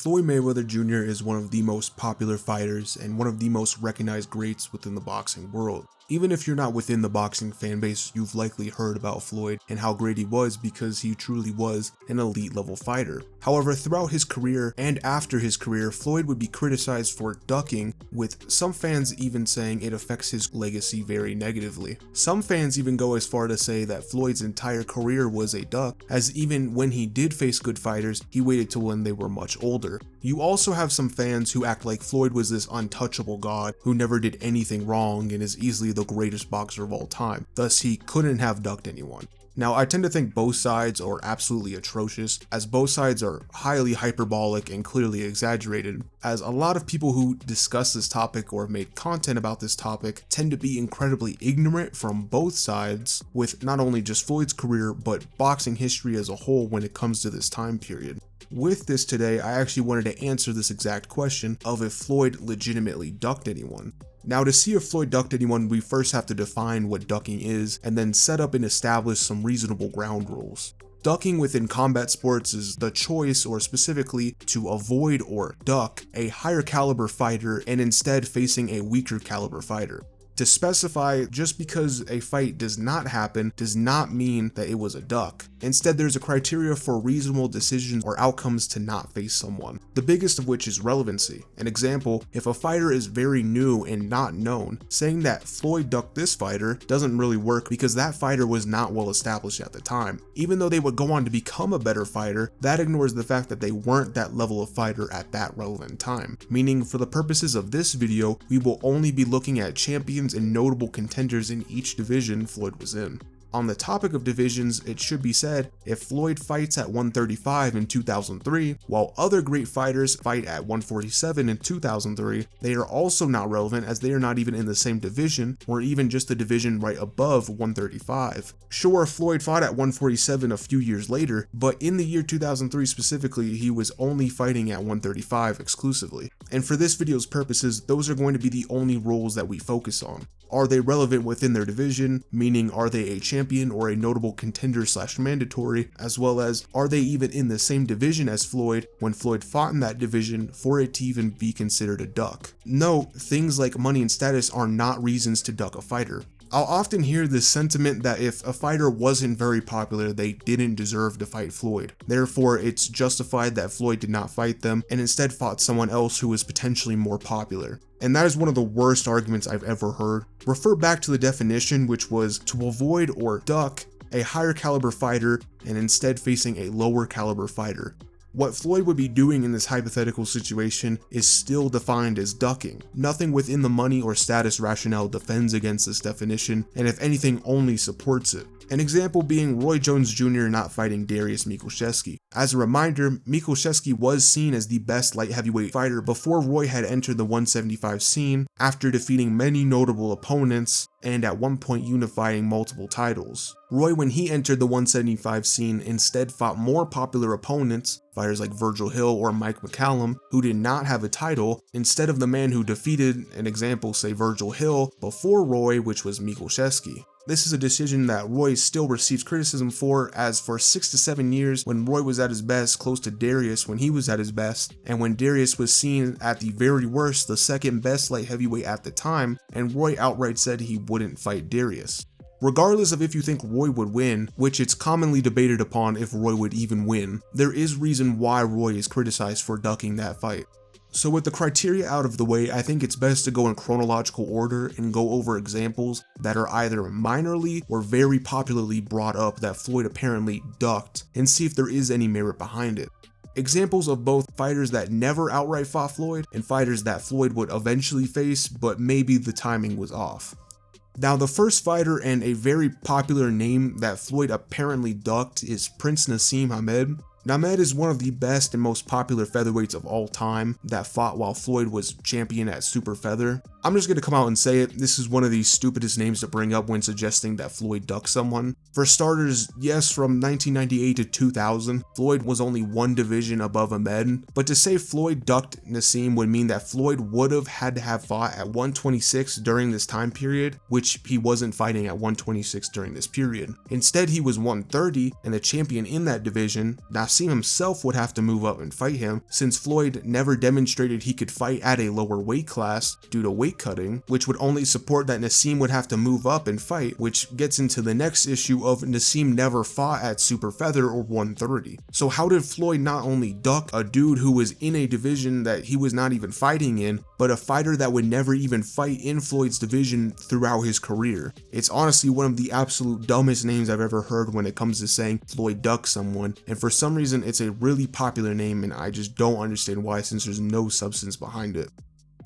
Floyd Mayweather Jr. is one of the most popular fighters and one of the most recognized greats within the boxing world. Even if you're not within the boxing fan base, you've likely heard about Floyd and how great he was because he truly was an elite level fighter. However, throughout his career and after his career, Floyd would be criticized for ducking, with some fans even saying it affects his legacy very negatively. Some fans even go as far to say that Floyd's entire career was a duck, as even when he did face good fighters, he waited till when they were much older. You also have some fans who act like Floyd was this untouchable god who never did anything wrong and is easily the greatest boxer of all time, thus he couldn't have ducked anyone. Now, I tend to think both sides are absolutely atrocious, as both sides are highly hyperbolic and clearly exaggerated, as a lot of people who discuss this topic or have made content about this topic tend to be incredibly ignorant from both sides, with not only just Floyd's career, but boxing history as a whole when it comes to this time period. With this today, I actually wanted to answer this exact question of if Floyd legitimately ducked anyone. Now, to see if Floyd ducked anyone, we first have to define what ducking is and then set up and establish some reasonable ground rules. Ducking within combat sports is the choice, or specifically to avoid or duck, a higher caliber fighter and instead facing a weaker caliber fighter. To specify, just because a fight does not happen does not mean that it was a duck. Instead, there's a criteria for reasonable decisions or outcomes to not face someone, the biggest of which is relevancy. An example, if a fighter is very new and not known, saying that Floyd ducked this fighter doesn't really work because that fighter was not well established at the time. Even though they would go on to become a better fighter, that ignores the fact that they weren't that level of fighter at that relevant time. Meaning, for the purposes of this video, we will only be looking at champions and notable contenders in each division Floyd was in. On the topic of divisions, it should be said, if Floyd fights at 135 in 2003, while other great fighters fight at 147 in 2003, they are also not relevant as they are not even in the same division, or even just the division right above 135. Sure, Floyd fought at 147 a few years later, but in the year 2003 specifically, he was only fighting at 135 exclusively. And for this video's purposes, those are going to be the only rules that we focus on. Are they relevant within their division, meaning are they a champion or a notable contender / mandatory, as well as are they even in the same division as Floyd when Floyd fought in that division for it to even be considered a duck. Note, things like money and status are not reasons to duck a fighter. I'll often hear this sentiment that if a fighter wasn't very popular, they didn't deserve to fight Floyd. Therefore, it's justified that Floyd did not fight them and instead fought someone else who was potentially more popular. And that is one of the worst arguments I've ever heard. Refer back to the definition, which was to avoid or duck a higher caliber fighter and instead facing a lower caliber fighter. What Floyd would be doing in this hypothetical situation is still defined as ducking. Nothing within the money or status rationale defends against this definition, and if anything, only supports it. An example being Roy Jones Jr. not fighting Darius Mikushevsky. As a reminder, Mikushevsky was seen as the best light heavyweight fighter before Roy had entered the 175 scene, after defeating many notable opponents and at one point unifying multiple titles. Roy, when he entered the 175 scene, instead fought more popular opponents, fighters like Virgil Hill or Mike McCallum, who did not have a title, instead of the man who defeated, an example say Virgil Hill, before Roy, which was Mikushevsky. This is a decision that Roy still receives criticism for, as for 6 to 7 years when Roy was at his best, close to Darius when he was at his best, and when Darius was seen at the very worst, the second best light heavyweight at the time, and Roy outright said he wouldn't fight Darius. Regardless of if you think Roy would win, which it's commonly debated upon if Roy would even win, there is reason why Roy is criticized for ducking that fight. So with the criteria out of the way, I think it's best to go in chronological order and go over examples that are either minorly or very popularly brought up that Floyd apparently ducked, and see if there is any merit behind it. Examples of both fighters that never outright fought Floyd and fighters that Floyd would eventually face, but maybe the timing was off. Now, the first fighter and a very popular name that Floyd apparently ducked is Prince Naseem Hamed. Named is one of the best and most popular featherweights of all time that fought while Floyd was champion at super feather. I'm just gonna come out and say it, this is one of the stupidest names to bring up when suggesting that Floyd ducked someone. For starters, yes, from 1998 to 2000, Floyd was only one division above Ahmed, but to say Floyd ducked Naseem would mean that Floyd would have had to have fought at 126 during this time period, which he wasn't fighting at 126 during this period. Instead, he was 130, and the champion in that division, Naseem himself, would have to move up and fight him, since Floyd never demonstrated he could fight at a lower weight class due to weight cutting, which would only support that Naseem would have to move up and fight, which gets into the next issue of Naseem never fought at super feather or 130. So how did Floyd not only duck a dude who was in a division that he was not even fighting in, but a fighter that would never even fight in Floyd's division throughout his career? It's honestly one of the absolute dumbest names I've ever heard when it comes to saying Floyd ducked someone, and for some reason it's a really popular name and I just don't understand why, since there's no substance behind it.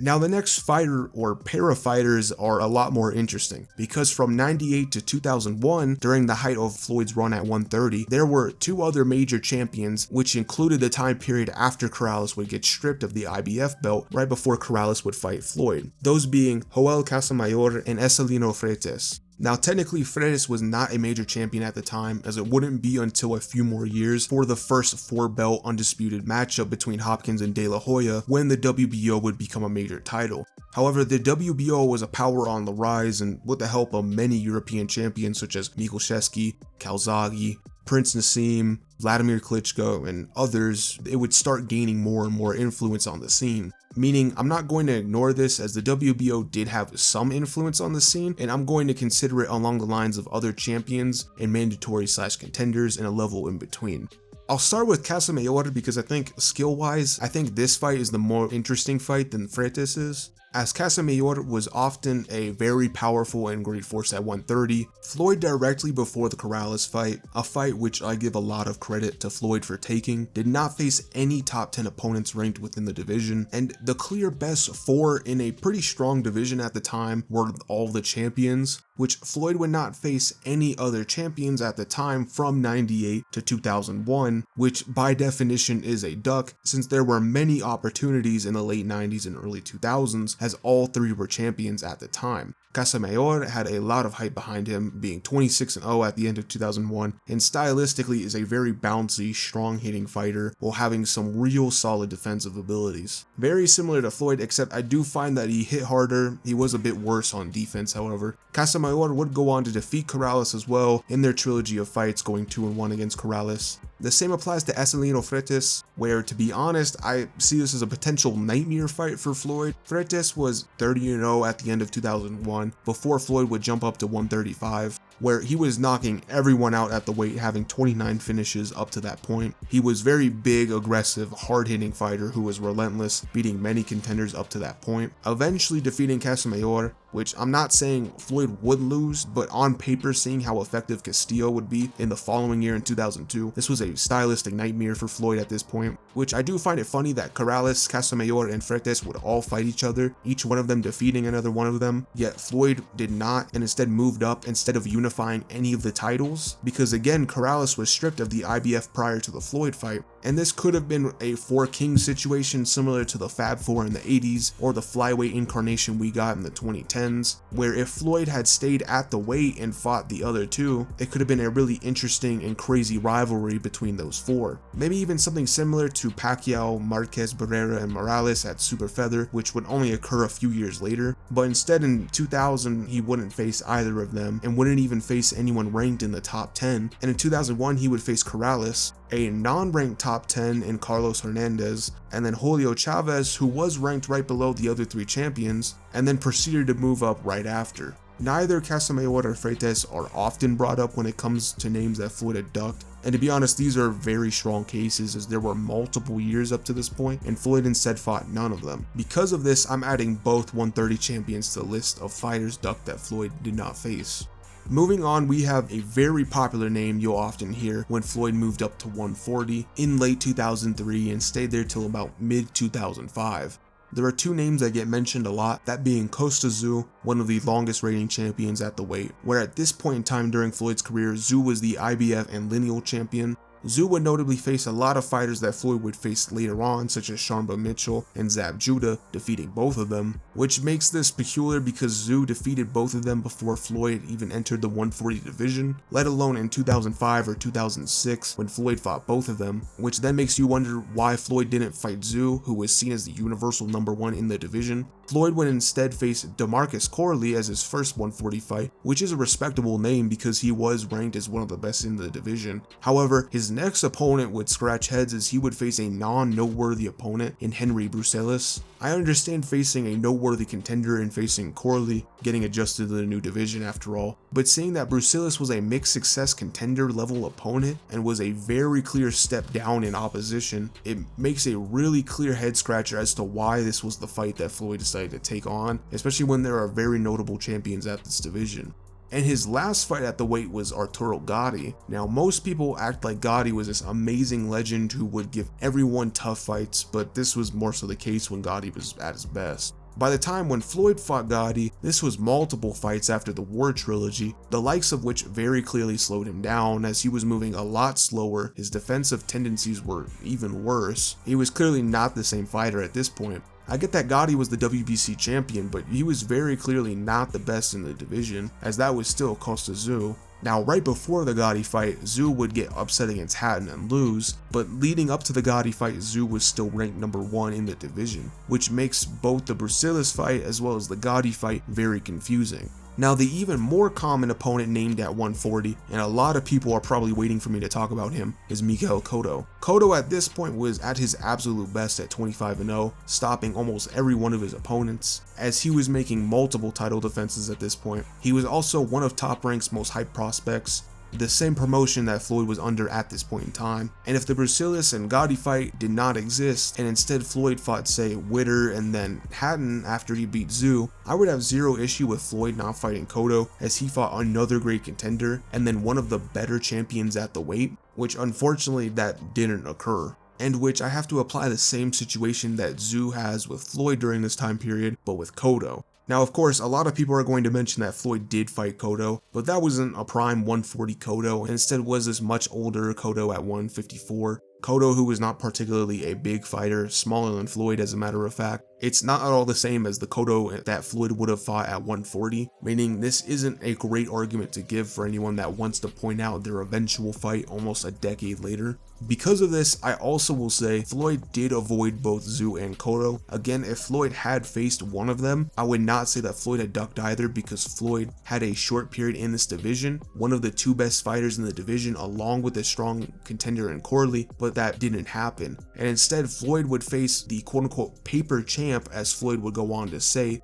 Now the next fighter or pair of fighters are a lot more interesting, because from 98 to 2001, during the height of Floyd's run at 130, there were two other major champions, which included the time period after Corrales would get stripped of the IBF belt right before Corrales would fight Floyd, those being Joel Casamayor and Ecelino Freitas. Now technically Freitas was not a major champion at the time, as it wouldn't be until a few more years for the first 4-belt undisputed matchup between Hopkins and De La Hoya when the WBO would become a major title. However, the WBO was a power on the rise, and with the help of many European champions such as Mikuszewski, Calzaghe, Prince Naseem, Vladimir Klitschko, and others, it would start gaining more and more influence on the scene. Meaning, I'm not going to ignore this, as the WBO did have some influence on the scene, and I'm going to consider it along the lines of other champions and mandatory / contenders and a level in between. I'll start with Casamayor because I think skill-wise, I think this fight is the more interesting fight than Freitas is. As Casamayor was often a very powerful and great force at 130, Floyd directly before the Corrales fight, a fight which I give a lot of credit to Floyd for taking, did not face any top 10 opponents ranked within the division, and the clear best 4 in a pretty strong division at the time were all the champions, which Floyd would not face any other champions at the time from 98 to 2001, which by definition is a duck, since there were many opportunities in the late 90s and early 2000s, as all 3 were champions at the time. Casamayor had a lot of hype behind him, being 26-0 at the end of 2001, and stylistically is a very bouncy, strong-hitting fighter while having some real solid defensive abilities. Very similar to Floyd, except I do find that he hit harder. He was a bit worse on defense, however. Casamayor would go on to defeat Corrales as well in their trilogy of fights, going 2-1 against Corrales. The same applies to Ecelino Freitas, where, to be honest, I see this as a potential nightmare fight for Floyd. Freitas was 30-0 at the end of 2001, before Floyd would jump up to 135, where he was knocking everyone out at the weight, having 29 finishes up to that point. He was very big, aggressive, hard-hitting fighter who was relentless, beating many contenders up to that point, eventually defeating Casamayor, which I'm not saying Floyd would lose, but on paper, seeing how effective Castillo would be in the following year in 2002, this was a stylistic nightmare for Floyd at this point, which I do find it funny that Corrales, Casamayor, and Freitas would all fight each other, each one of them defeating another one of them, yet Floyd did not, and instead moved up instead of unifying any of the titles, because again, Corrales was stripped of the IBF prior to the Floyd fight, and this could have been a 4 Kings situation similar to the Fab 4 in the 80s, or the flyweight incarnation we got in the 2010s, where if Floyd had stayed at the weight and fought the other 2, it could have been a really interesting and crazy rivalry between those 4. Maybe even something similar to Pacquiao, Marquez, Barrera, and Morales at super feather, which would only occur a few years later, but instead in 2000 he wouldn't face either of them and wouldn't even face anyone ranked in the top 10, and in 2001 he would face Corrales, a non-ranked top 10 in Carlos Hernandez, and then Julio Chavez, who was ranked right below the other 3 champions, and then proceeded to move up right after. Neither Casamayor or Freitas are often brought up when it comes to names that Floyd had ducked, and to be honest, these are very strong cases, as there were multiple years up to this point, and Floyd instead fought none of them. Because of this, I'm adding both 130 champions to the list of fighters ducked that Floyd did not face. Moving on, we have a very popular name you'll often hear when Floyd moved up to 140 in late 2003 and stayed there till about mid-2005. There are 2 names that get mentioned a lot, that being Costa Tszyu, one of the longest reigning champions at the weight, where at this point in time during Floyd's career, Tszyu was the IBF and lineal champion, Tszyu would notably face a lot of fighters that Floyd would face later on, such as Sharmba Mitchell and Zab Judah, defeating both of them, which makes this peculiar because Tszyu defeated both of them before Floyd even entered the 140 division, let alone in 2005 or 2006 when Floyd fought both of them, which then makes you wonder why Floyd didn't fight Tszyu, who was seen as the universal #1 in the division. Floyd would instead face DeMarcus Corley as his first 140 fight, which is a respectable name because he was ranked as one of the best in the division. However, his next opponent would scratch heads as he would face a non-noteworthy opponent in Henry Brucelis. I understand facing a noteworthy contender and facing Corley, getting adjusted to the new division after all, but seeing that Brucelis was a mixed success contender level opponent and was a very clear step down in opposition, it makes a really clear head scratcher as to why this was the fight that Floyd decided to take on, especially when there are very notable champions at this division. And his last fight at the weight was Arturo Gatti. Now, most people act like Gatti was this amazing legend who would give everyone tough fights, but this was more so the case when Gatti was at his best. By the time when Floyd fought Gatti, this was multiple fights after the War Trilogy, the likes of which very clearly slowed him down as he was moving a lot slower, his defensive tendencies were even worse. He was clearly not the same fighter at this point. I get that Gatti was the WBC champion, but he was very clearly not the best in the division, as that was still Costa Tszyu. Now, right before the Gatti fight, Tszyu would get upset against Hatton and lose, but leading up to the Gatti fight, Tszyu was still ranked #1 in the division, which makes both the Brucelis fight as well as the Gatti fight very confusing. Now, the even more common opponent named at 140, and a lot of people are probably waiting for me to talk about him, is Miguel Cotto. Cotto at this point was at his absolute best at 25-0, stopping almost every one of his opponents, as he was making multiple title defenses at this point. He was also one of Top Rank's most hyped prospects, the same promotion that Floyd was under at this point in time. And if the Brucelis and Gatti fight did not exist, and instead Floyd fought, say, Witter and then Hatton after he beat Tszyu, I would have zero issue with Floyd not fighting Cotto, as he fought another great contender and then one of the better champions at the weight, which unfortunately that didn't occur. And which I have to apply the same situation that Tszyu has with Floyd during this time period, but with Cotto. Now, of course, a lot of people are going to mention that Floyd did fight Cotto, but that wasn't a prime 140 Cotto, and instead was this much older Cotto at 154. Cotto, who was not particularly a big fighter, smaller than Floyd as a matter of fact. It's not at all the same as the Cotto that Floyd would have fought at 140, meaning this isn't a great argument to give for anyone that wants to point out their eventual fight almost a decade later. Because of this, I also will say Floyd did avoid both Tszyu and Cotto. Again, if Floyd had faced one of them, I would not say that Floyd had ducked either, because Floyd had a short period in this division, one of the two best fighters in the division along with a strong contender in Corley, but that didn't happen. And instead, Floyd would face the quote-unquote paper champ, as Floyd would go on to say.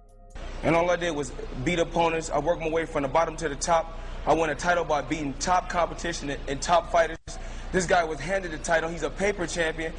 And all I did was beat opponents. I worked my way from the bottom to the top. I won a title by beating top competition and top fighters. This guy was handed the title. He's a paper champion.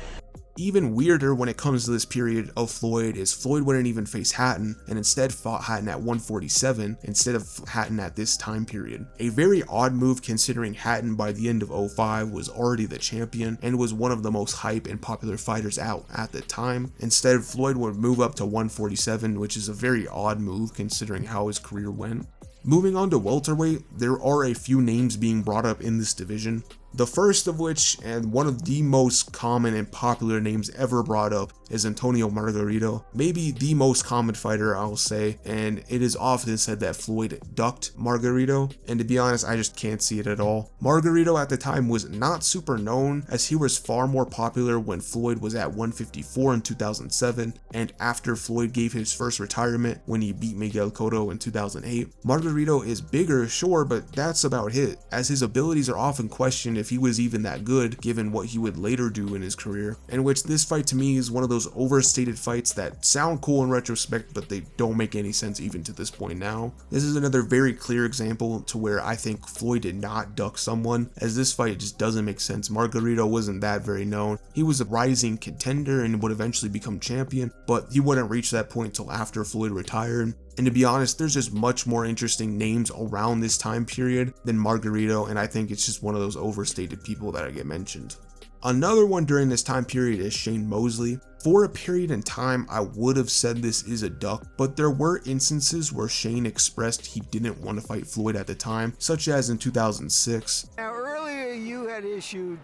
Even weirder when it comes to this period of Floyd is Floyd wouldn't even face Hatton and instead fought Hatton at 147 instead of Hatton at this time period. A very odd move considering Hatton by the end of 05 was already the champion and was one of the most hype and popular fighters out at the time. Instead, Floyd would move up to 147, which is a very odd move considering how his career went. Moving on to welterweight, there are a few names being brought up in this division. The first of which, and one of the most common and popular names ever brought up, is Antonio Margarito. Maybe the most common fighter, I'll say, and it is often said that Floyd ducked Margarito, and to be honest, I just can't see it at all. Margarito at the time was not super known, as he was far more popular when Floyd was at 154 in 2007, and after Floyd gave his first retirement when he beat Miguel Cotto in 2008. Margarito is bigger, sure, but that's about it, as his abilities are often questioned if he was even that good given what he would later do in his career, in which this fight to me is one of those overstated fights that sound cool in retrospect, but they don't make any sense even to this point now. This is another very clear example to where I think Floyd did not duck someone, as this fight just doesn't make sense. Margarito wasn't that very known. He was a rising contender and would eventually become champion, but he wouldn't reach that point until after Floyd retired. And to be honest, there's just much more interesting names around this time period than Margarito, and I think it's just one of those overstated people that I get mentioned. Another one during this time period is Shane Mosley. For a period in time, I would have said this is a duck, but there were instances where Shane expressed he didn't want to fight Floyd at the time, such as in 2006. Now earlier you had issued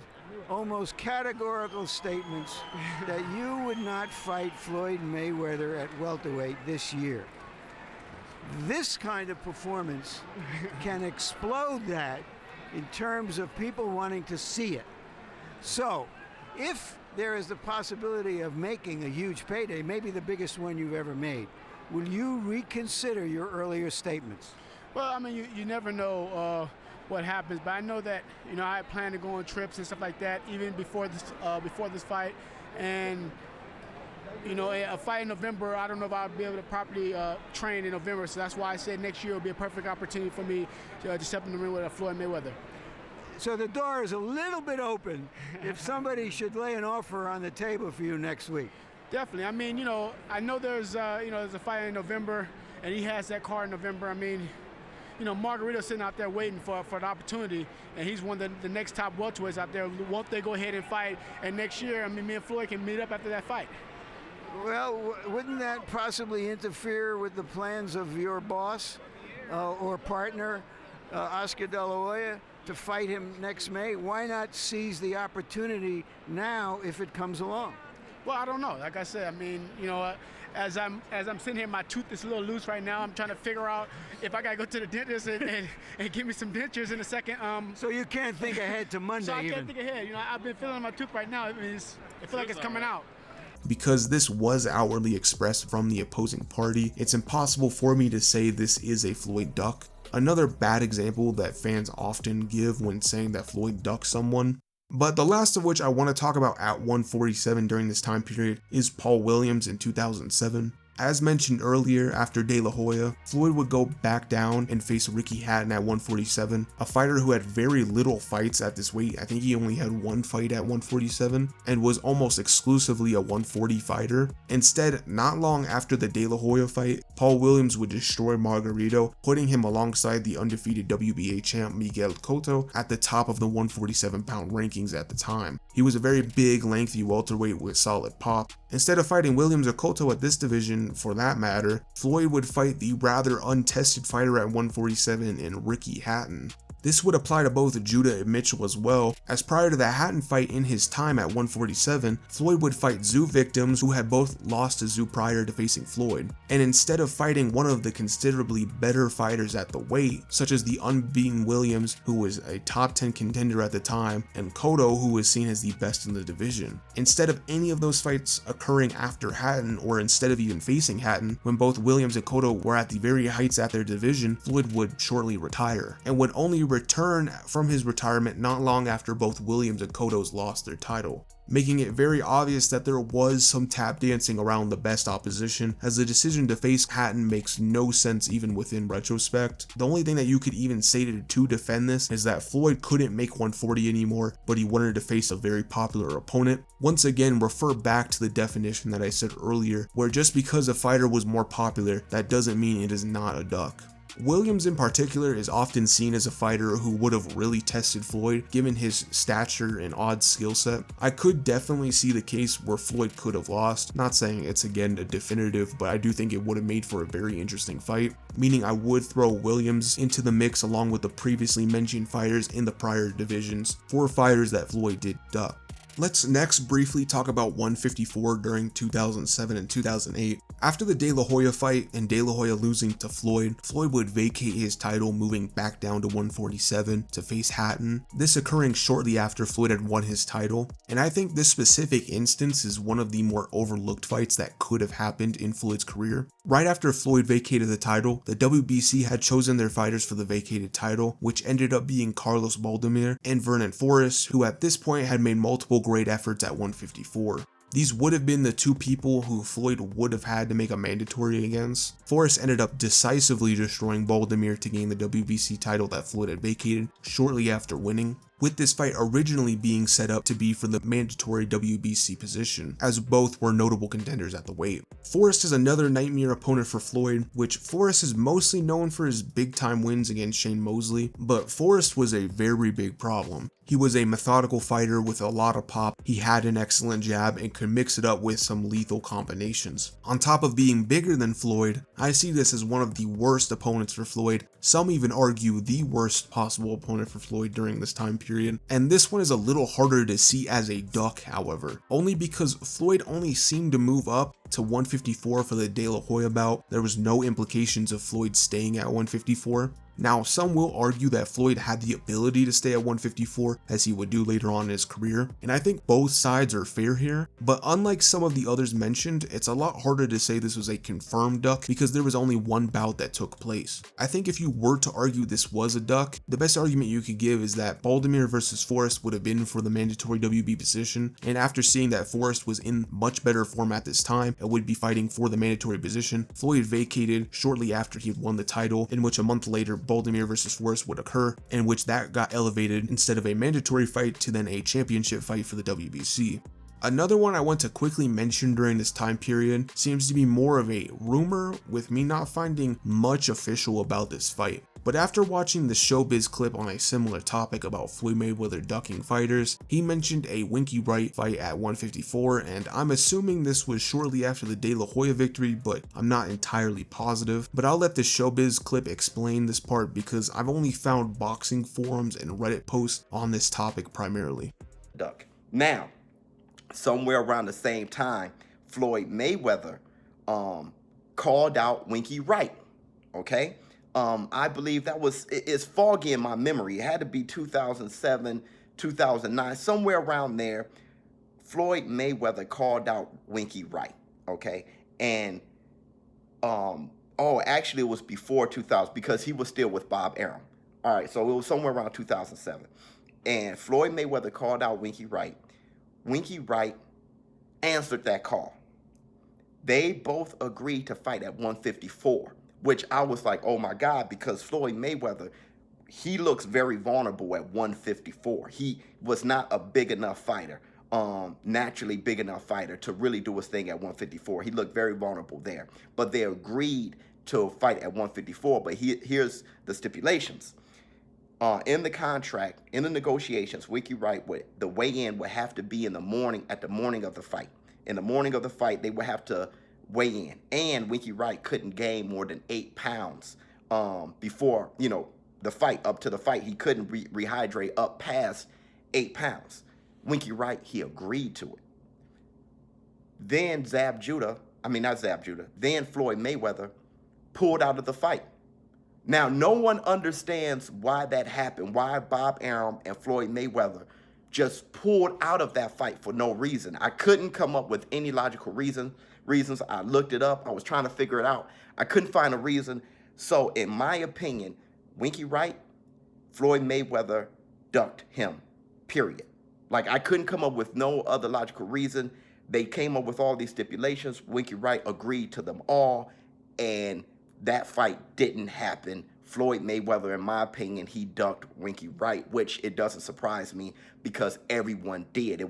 almost categorical statements that you would not fight Floyd Mayweather at welterweight this year. This kind of performance can explode that in terms of people wanting to see it. So, if there is the possibility of making a huge payday, maybe the biggest one you've ever made, will you reconsider your earlier statements? Well, I mean, you never know what happens, but I know that, you know, I plan to go on trips and stuff like that even before this fight, and you know, a fight in November, I don't know if I'll be able to properly train in November, so that's why I said next year will be a perfect opportunity for me to step in the ring with Floyd Mayweather. So the door is a little bit open if somebody should lay an offer on the table for you next week. Definitely. I mean, you know, I know there's a fight in November, and he has that card in November. I mean, you know, Margarito's sitting out there waiting for the opportunity, and he's one of the next top welterweights out there. Won't they go ahead and fight? And next year, I mean, me and Floyd can meet up after that fight. Well, wouldn't that possibly interfere with the plans of your boss or partner, Oscar De La Hoya, to fight him next May? Why not seize the opportunity now if it comes along? Well, I don't know. Like I said, I mean, you know, as I'm sitting here, my tooth is a little loose right now. I'm trying to figure out if I gotta go to the dentist and give me some dentures in a second. So you can't think ahead to Monday. So I can't think ahead. You know, I've been feeling my tooth right now. I feel like it's coming out. Because this was outwardly expressed from the opposing party, it's impossible for me to say this is a Floyd duck. Another bad example that fans often give when saying that Floyd ducked someone. But the last of which I want to talk about at 147 during this time period is Paul Williams in 2007. As mentioned earlier, after De La Hoya, Floyd would go back down and face Ricky Hatton at 147, a fighter who had very little fights at this weight. I think he only had one fight at 147 and was almost exclusively a 140 fighter. Instead, not long after the De La Hoya fight, Paul Williams would destroy Margarito, putting him alongside the undefeated WBA champ Miguel Cotto at the top of the 147-pound rankings at the time. He was a very big, lengthy welterweight with solid pop. Instead of fighting Williams or Cotto at this division, for that matter, Floyd would fight the rather untested fighter at 147 in Ricky Hatton. This would apply to both Judah and Mitchell as well, as prior to the Hatton fight in his time at 147, Floyd would fight Zoo victims who had both lost to Zoo prior to facing Floyd. And instead of fighting one of the considerably better fighters at the weight, such as the unbeaten Williams, who was a top 10 contender at the time, and Cotto, who was seen as the best in the division. Instead of any of those fights occurring after Hatton, or instead of even facing Hatton, when both Williams and Cotto were at the very heights at their division, Floyd would shortly retire, and would only return from his retirement not long after both Williams and Cotto's lost their title, making it very obvious that there was some tap dancing around the best opposition, as the decision to face Hatton makes no sense even within retrospect. The only thing that you could even say to defend this is that Floyd couldn't make 140 anymore, but he wanted to face a very popular opponent. Once again, refer back to the definition that I said earlier, where just because a fighter was more popular, that doesn't mean it is not a duck. Williams in particular is often seen as a fighter who would have really tested Floyd given his stature and odd skill set. I could definitely see the case where Floyd could have lost, not saying it's again a definitive, but I do think it would have made for a very interesting fight, meaning I would throw Williams into the mix along with the previously mentioned fighters in the prior divisions, 4 fighters that Floyd did duck. Let's next briefly talk about 154 during 2007 and 2008. After the De La Hoya fight and De La Hoya losing to Floyd, Floyd would vacate his title, moving back down to 147 to face Hatton, this occurring shortly after Floyd had won his title. And I think this specific instance is one of the more overlooked fights that could have happened in Floyd's career. Right after Floyd vacated the title, the WBC had chosen their fighters for the vacated title, which ended up being Carlos Baldomir and Vernon Forrest, who at this point had made multiple great efforts at 154. These would have been the 2 people who Floyd would have had to make a mandatory against. Forrest ended up decisively destroying Baldomir to gain the WBC title that Floyd had vacated shortly after winning, with this fight originally being set up to be for the mandatory WBC position, as both were notable contenders at the weight. Forrest is another nightmare opponent for Floyd, which Forrest is mostly known for his big time wins against Shane Mosley, but Forrest was a very big problem. He was a methodical fighter with a lot of pop, he had an excellent jab and could mix it up with some lethal combinations. On top of being bigger than Floyd, I see this as one of the worst opponents for Floyd, some even argue the worst possible opponent for Floyd during this time period. period, and this one is a little harder to see as a duck, however, only because Floyd only seemed to move up to 154 for the De La Hoya bout. There was no implications of Floyd staying at 154. Now, some will argue that Floyd had the ability to stay at 154, as he would do later on in his career, and I think both sides are fair here, but unlike some of the others mentioned, it's a lot harder to say this was a confirmed duck because there was only one bout that took place. I think if you were to argue this was a duck, the best argument you could give is that Baldomir versus Forrest would have been for the mandatory WB position, and after seeing that Forrest was in much better form at this time and would be fighting for the mandatory position, Floyd vacated shortly after he had won the title, in which a month later Baldomir versus Forrest would occur, in which that got elevated instead of a mandatory fight to then a championship fight for the WBC. Another one I want to quickly mention during this time period seems to be more of a rumor, with me not finding much official about this fight. But after watching the Showbiz clip on a similar topic about Floyd Mayweather ducking fighters, he mentioned a Winky Wright fight at 154, and I'm assuming this was shortly after the De La Hoya victory, but I'm not entirely positive. But I'll let the Showbiz clip explain this part because I've only found boxing forums and Reddit posts on this topic primarily. Duck. Now, somewhere around the same time, Floyd Mayweather called out Winky Wright, okay? I believe that was, it's foggy in my memory. It had to be 2007, 2009, somewhere around there. Floyd Mayweather called out Winky Wright, okay? And, actually it was before 2000 because he was still with Bob Arum. All right, so it was somewhere around 2007. And Floyd Mayweather called out Winky Wright. Winky Wright answered that call. They both agreed to fight at 154. Which I was like, oh my God, because Floyd Mayweather, he looks very vulnerable at 154. He was not a big enough fighter, naturally big enough fighter to really do his thing at 154. He looked very vulnerable there. But they agreed to fight at 154. But here's the stipulations. In the contract, in the negotiations, Winky Wright, the weigh-in would have to be in the morning, at the morning of the fight. In the morning of the fight, they would have to weigh in, and Winky Wright couldn't gain more than 8 pounds before, the fight. Up to the fight, he couldn't rehydrate up past 8 pounds. Winky Wright, he agreed to it. Then then Floyd Mayweather pulled out of the fight. Now, no one understands why that happened, why Bob Arum and Floyd Mayweather just pulled out of that fight for no reason. I couldn't come up with any logical reasons. I looked it up. I was trying to figure it out. I couldn't find a reason. So in my opinion, Winky Wright, Floyd Mayweather ducked him, period. Like, I couldn't come up with no other logical reason. They came up with all these stipulations. Winky Wright agreed to them all, and that fight didn't happen. Floyd Mayweather, in my opinion, he ducked Winky Wright, which it doesn't surprise me because everyone did.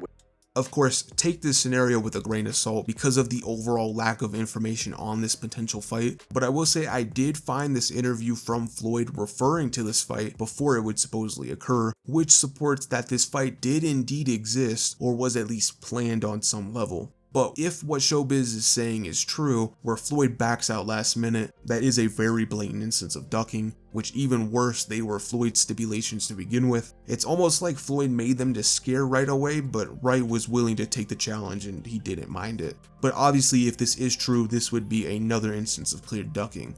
Of course, take this scenario with a grain of salt because of the overall lack of information on this potential fight, but I will say I did find this interview from Floyd referring to this fight before it would supposedly occur, which supports that this fight did indeed exist or was at least planned on some level. But if what Showbiz is saying is true, where Floyd backs out last minute, that is a very blatant instance of ducking, which even worse, they were Floyd's stipulations to begin with. It's almost like Floyd made them to scare Wright away, but Wright was willing to take the challenge and he didn't mind it. But obviously, if this is true, this would be another instance of clear ducking.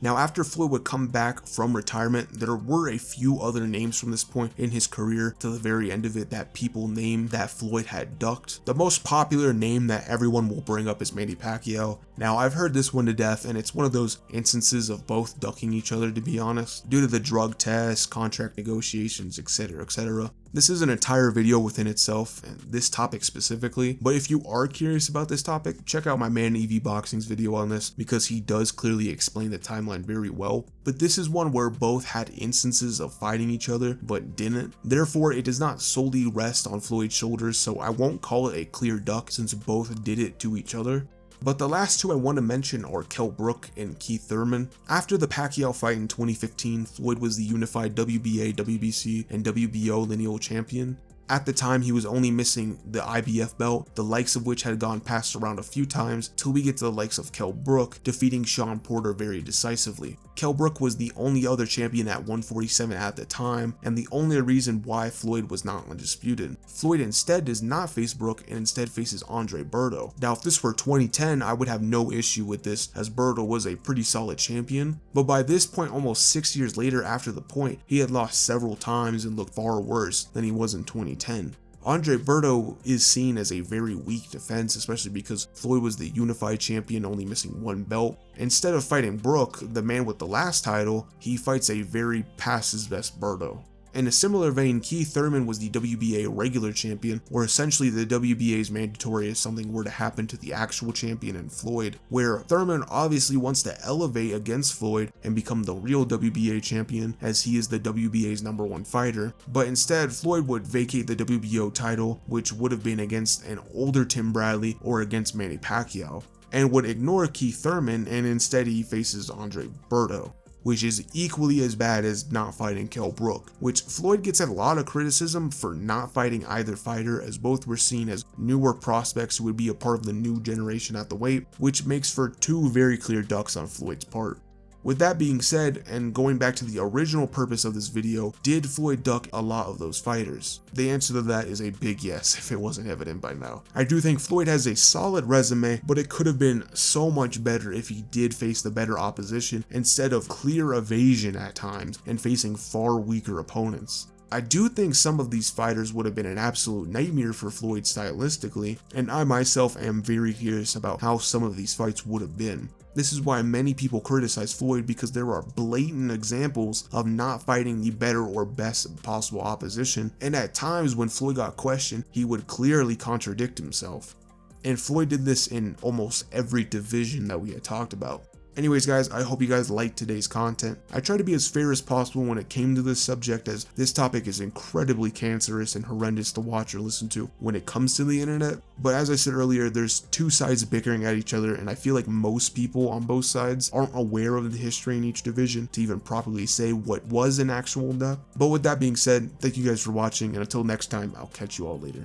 Now, after Floyd would come back from retirement, there were a few other names from this point in his career to the very end of it that people named that Floyd had ducked. The most popular name that everyone will bring up is Manny Pacquiao. Now, I've heard this one to death, and it's one of those instances of both ducking each other, to be honest, due to the drug tests, contract negotiations, etc., etc. This is an entire video within itself, and this topic specifically, but if you are curious about this topic, check out my man EV Boxing's video on this, because he does clearly explain the timeline very well. But this is one where both had instances of fighting each other, but didn't. Therefore, it does not solely rest on Floyd's shoulders, so I won't call it a clear duck since both did it to each other. But the last two I want to mention are Kell Brook and Keith Thurman. After the Pacquiao fight in 2015, Floyd was the unified WBA, WBC, and WBO lineal champion. At the time, he was only missing the IBF belt, the likes of which had gone passed around a few times, till we get to the likes of Kell Brook, defeating Sean Porter very decisively. Kell Brook was the only other champion at 147 at the time, and the only reason why Floyd was not undisputed. Floyd instead does not face Brook and instead faces Andre Berto. Now, if this were 2010, I would have no issue with this, as Berto was a pretty solid champion, but by this point, almost 6 years later after the point, he had lost several times and looked far worse than he was in 2010. Andre Berto is seen as a very weak defense, especially because Floyd was the unified champion, only missing one belt. Instead of fighting Brook, the man with the last title, he fights a very past his best Berto. In a similar vein, Keith Thurman was the WBA regular champion, where essentially the WBA's mandatory if something were to happen to the actual champion in Floyd, where Thurman obviously wants to elevate against Floyd and become the real WBA champion, as he is the WBA's #1 fighter, but instead Floyd would vacate the WBO title, which would have been against an older Tim Bradley or against Manny Pacquiao, and would ignore Keith Thurman, and instead he faces Andre Berto, which is equally as bad as not fighting Kell Brook, which Floyd gets a lot of criticism for not fighting either fighter, as both were seen as newer prospects who would be a part of the new generation at the weight, which makes for two very clear ducks on Floyd's part. With that being said, and going back to the original purpose of this video, did Floyd duck a lot of those fighters? The answer to that is a big yes, if it wasn't evident by now. I do think Floyd has a solid resume, but it could have been so much better if he did face the better opposition instead of clear evasion at times and facing far weaker opponents. I do think some of these fighters would have been an absolute nightmare for Floyd stylistically, and I myself am very curious about how some of these fights would have been. This is why many people criticize Floyd, because there are blatant examples of not fighting the better or best possible opposition, and at times when Floyd got questioned, he would clearly contradict himself. And Floyd did this in almost every division that we had talked about. Anyways guys, I hope you guys liked today's content. I tried to be as fair as possible when it came to this subject, as this topic is incredibly cancerous and horrendous to watch or listen to when it comes to the internet. But as I said earlier, there's two sides bickering at each other, and I feel like most people on both sides aren't aware of the history in each division to even properly say what was an actual depth. But with that being said, thank you guys for watching, and until next time, I'll catch you all later.